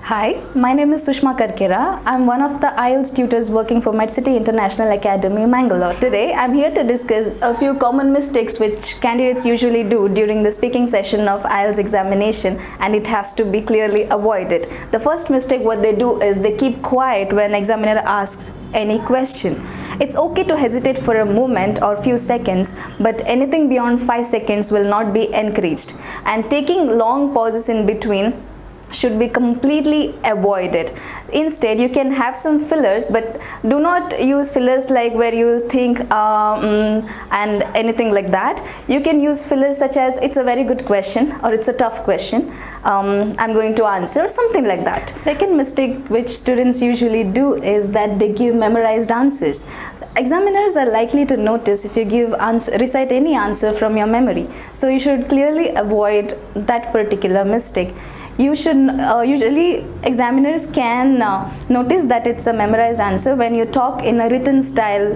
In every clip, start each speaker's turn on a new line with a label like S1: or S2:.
S1: Hi, my name is Sushma Karkera. I'm one of the IELTS tutors working for MedCity International Academy, Mangalore. Today, I'm here to discuss a few common mistakes which candidates usually do during the speaking session of IELTS examination, and it has to be clearly avoided. The first mistake what they do is they keep quiet when examiner asks any question. It's okay to hesitate for a moment or few seconds, but anything beyond 5 seconds will not be encouraged. And taking long pauses in between should be completely avoided. Instead, you can have some fillers, but do not use fillers like where you think and anything like that. You can use fillers such as it's a very good question or it's a tough question, I'm going to answer, something like that. Second mistake which students usually do is that they give memorized answers. Examiners are likely to notice if you recite any answer from your memory, so you should clearly avoid that particular mistake. You should usually examiners can notice that it's a memorized answer when you talk in a written style,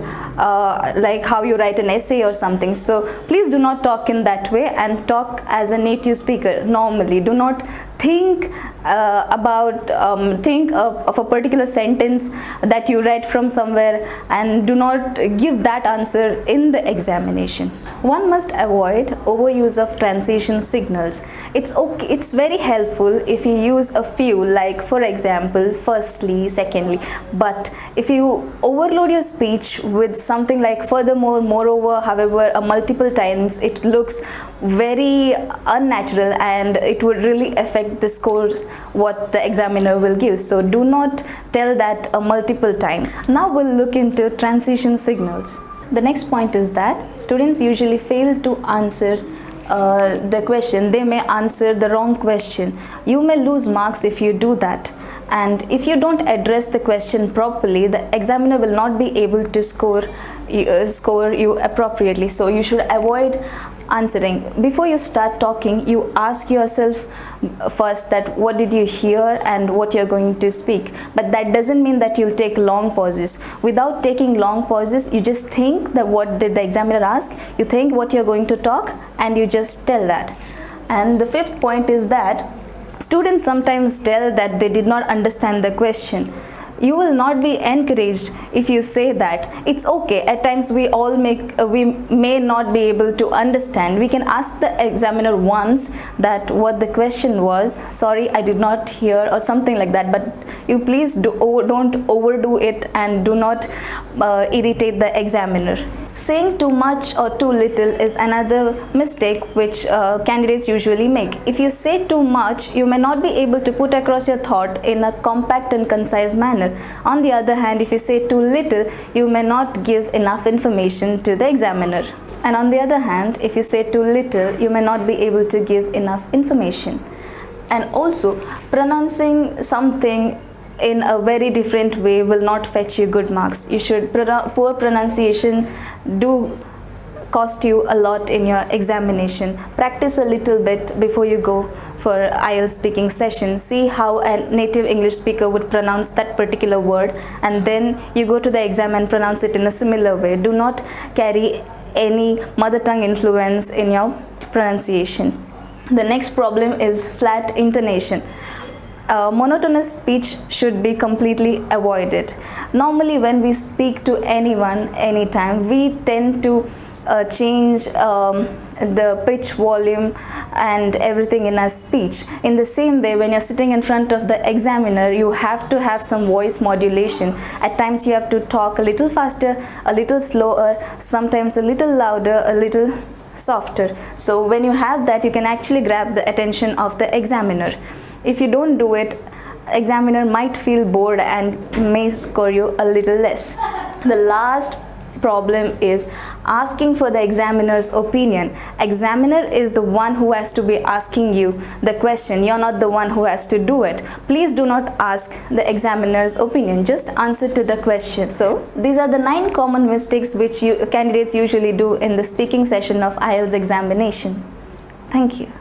S1: like how you write an essay or something. So please do not talk in that way and talk as a native speaker normally. Do not think of a particular sentence that you read from somewhere, and do not give that answer in the examination. One must avoid overuse of transition signals. It's very helpful if you use a few, like for example, firstly, secondly, but if you overload your speech with something like furthermore, moreover, however, multiple times, it looks very unnatural and it would really affect the scores what the examiner will give. So do not tell that multiple times. Now we'll look into transition signals. The next point is that students usually fail to answer the question. They may answer the wrong question. You may lose marks if you do that. And if you don't address the question properly, the examiner will not be able to score you appropriately. So you should avoid answering. Before you start talking, you ask yourself first that what did you hear and what you're going to speak. But that doesn't mean that you'll take long pauses. Without taking long pauses, you just think that what did the examiner ask, you think what you're going to talk, and you just tell that. And the fifth point is that students sometimes tell that they did not understand the question. You will not be encouraged if you say that. It's okay. At times we may not be able to understand. We can ask the examiner once that what the question was. Sorry, I did not hear, or something like that. But you please don't overdo it and do not irritate the examiner. Saying too much or too little is another mistake which candidates usually make. If you say too much, you may not be able to put across your thought in a compact and concise manner. On the other hand, if you say too little, you may not give enough information to the examiner. And on the other hand, if you say too little, you may not be able to give enough information. And also, pronouncing something in a very different way will not fetch you good marks. Poor pronunciation do cost you a lot in your examination. Practice a little bit before you go for IELTS speaking session. See how a native English speaker would pronounce that particular word, and then you go to the exam and pronounce it in a similar way. Do not carry any mother tongue influence in your pronunciation. The next problem is flat intonation. Monotonous speech should be completely avoided. Normally when we speak to anyone, anytime, we tend to change the pitch, volume and everything in our speech. In the same way, when you're sitting in front of the examiner, you have to have some voice modulation. At times you have to talk a little faster, a little slower, sometimes a little louder, a little softer. So when you have that, you can actually grab the attention of the examiner. If you don't do it, examiner might feel bored and may score you a little less. The last problem is asking for the examiner's opinion. Examiner is the one who has to be asking you the question. You're not the one who has to do it. Please do not ask the examiner's opinion. Just answer to the question. So these are the 9 common mistakes which candidates usually do in the speaking session of IELTS examination. Thank you.